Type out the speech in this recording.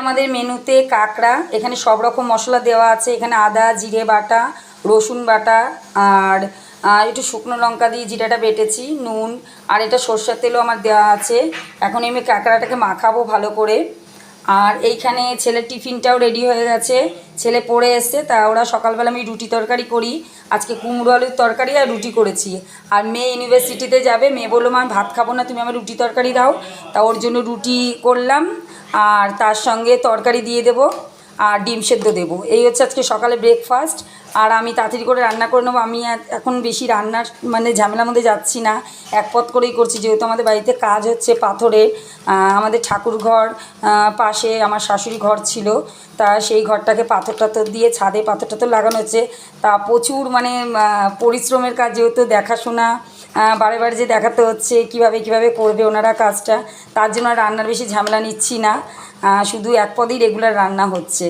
আমাদের মেনুতে কাঁকড়া, এখানে সব রকম মশলা দেওয়া আছে। এখানে আদা জিরে বাটা, রসুন বাটা, আর একটু শুকনো লঙ্কা দিয়ে জিরাটা বেটেছি, নুন, আর এটা সর্ষের তেলও আমার দেওয়া আছে। এখন আমি কাঁকড়াটাকে মাখাবো ভালো করে। আর এইখানে ছেলের টিফিনটাও রেডি হয়ে গেছে, ছেলে পড়ে এসছে। তা ওরা সকালবেলা আমি রুটি তরকারি করি, আজকে কুমড়ো আলুর তরকারি আর রুটি করেছি। আর মেয়ে ইউনিভার্সিটিতে যাবে, মেয়ে বললো মা ভাত খাবো না, তুমি আমার রুটি তরকারি দাও। তা ওর জন্য রুটি করলাম, আর তার সঙ্গে তরকারি দিয়ে দেবো, আর ডিম সেদ্ধ দেবো। এই হচ্ছে আজকে সকালে ব্রেকফাস্ট। আর আমি তাড়াতাড়ি করে রান্না করে নেবো। আমি এখন বেশি রান্নার ঝামেলার মধ্যে যাচ্ছি না, এক পথ করেই করছি, যেহেতু আমাদের বাড়িতে কাজ হচ্ছে পাথরের। আমাদের ঠাকুর ঘর পাশে আমার শাশুড়ি ঘর ছিল, তা সেই ঘরটাকে পাথর টাথর দিয়ে ছাদে পাথর টাথর লাগানো হচ্ছে। তা প্রচুর পরিশ্রমের কাজ, যেহেতু দেখাশোনা বারে বারে যে দেখাতে হচ্ছে কীভাবে করবে ওনারা কাজটা, তার জন্য রান্নার বেশি ঝামেলা নিচ্ছি না, শুধু এক পদেই রেগুলার রান্না হচ্ছে।